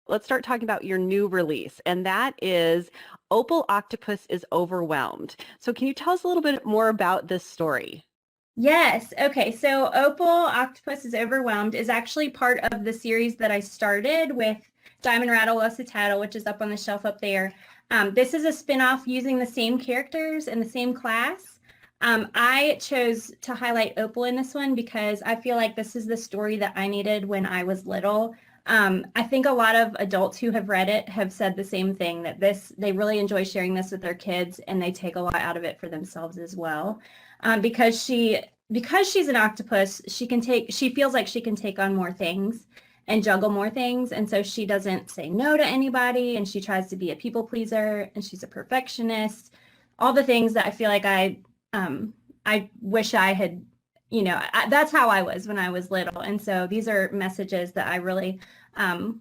let's start talking about your new release, and that is Opal Octopus is Overwhelmed. So can you tell us a little bit more about this story? Yes. Okay. So Opal Octopus is Overwhelmed is actually part of the series that I started with Diamond Rattle Lost the Tattle, which is up on the shelf up there. This is a spinoff using the same characters and the same class. I chose to highlight Opal in this one because I feel like this is the story that I needed when I was little. I think a lot of adults who have read it have said the same thing, that they really enjoy sharing this with their kids and they take a lot out of it for themselves as well. Because she's an octopus, she feels like she can take on more things and juggle more things. And so she doesn't say no to anybody, and she tries to be a people pleaser, and she's a perfectionist. All the things that I feel like I wish I had, that's how I was when I was little. And so these are messages that I really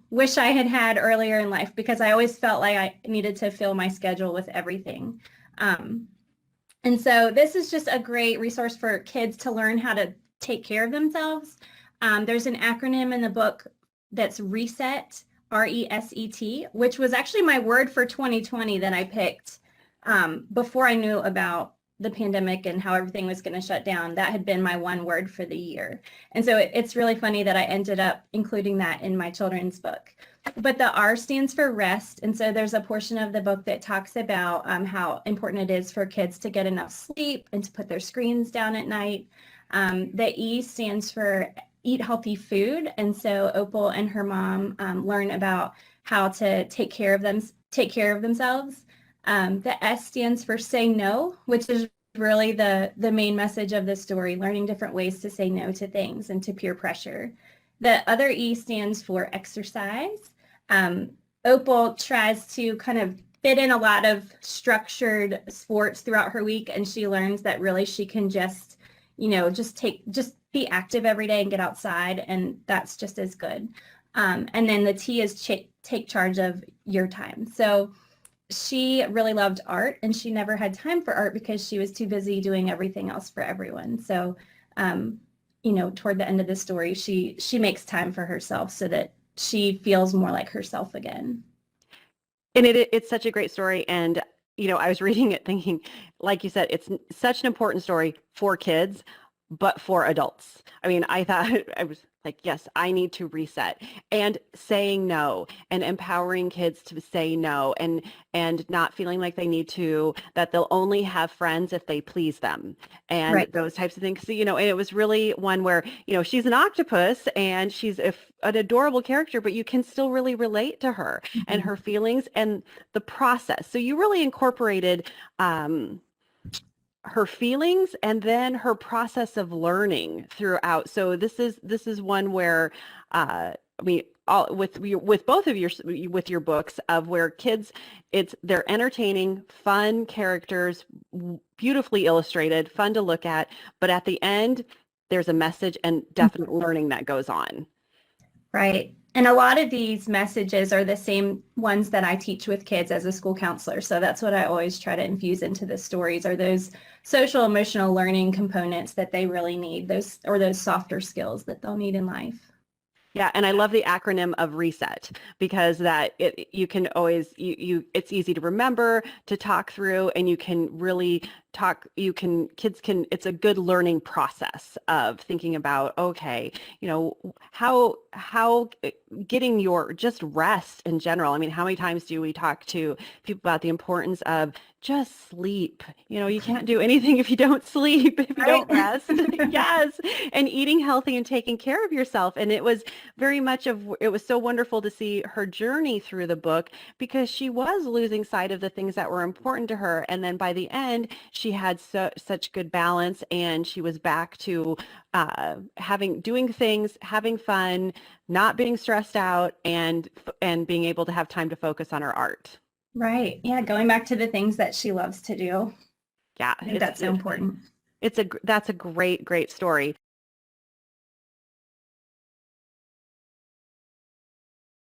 wish I had had earlier in life, because I always felt like I needed to fill my schedule with everything. And so this is just a great resource for kids to learn how to take care of themselves. There's an acronym in the book that's RESET, RESET, which was actually my word for 2020 that I picked before I knew about the pandemic and how everything was going to shut down. That had been my one word for the year. And so it's really funny that I ended up including that in my children's book. But the R stands for rest. And so there's a portion of the book that talks about how important it is for kids to get enough sleep and to put their screens down at night. The E stands for eat healthy food. And so Opal and her mom learn about how to take care of themselves. The S stands for say no, which is really the main message of the story, learning different ways to say no to things and to peer pressure. The other E stands for exercise. Opal tries to kind of fit in a lot of structured sports throughout her week, and she learns that really she can just be active every day and get outside, and that's just as good. And then the T is take charge of your time. So she really loved art, and she never had time for art because she was too busy doing everything else for everyone. So, toward the end of the story, she makes time for herself so that she feels more like herself again. And it's such a great story. And, I was reading it thinking, like you said, it's such an important story for kids, but for adults. I mean, I thought I was like, yes, I need to reset, and saying no and empowering kids to say no, and not feeling like they need to, that they'll only have friends if they please them, and Right. those types of things. So, and it was really one where, she's an octopus and she's an adorable character, but you can still really relate to her and Mhm. her feelings and the process. So you really incorporated her feelings and then her process of learning throughout. So this is one where I mean, with both of your books, of where kids, they're entertaining, fun characters, beautifully illustrated, fun to look at, but at the end there's a message and definite learning that goes on. Right. And a lot of these messages are the same ones that I teach with kids as a school counselor. So that's what I always try to infuse into the stories, are those social emotional learning components that they really need, those softer skills that they'll need in life. Yeah, and I love the acronym of RESET, because you can always it's easy to remember, to talk through, and you can really kids can, it's a good learning process of thinking about, okay, how getting your just rest in general. I mean, how many times do we talk to people about the importance of just sleep? You can't do anything if you don't sleep, if you Right. don't rest. Yes. And eating healthy and taking care of yourself. And it was so wonderful to see her journey through the book, because she was losing sight of the things that were important to her. And then by the end, she had such good balance, and she was back to doing things, having fun, not being stressed out, and being able to have time to focus on her art. Right. Yeah. Going back to the things that she loves to do. Yeah, I think that's so important. that's a great, great story.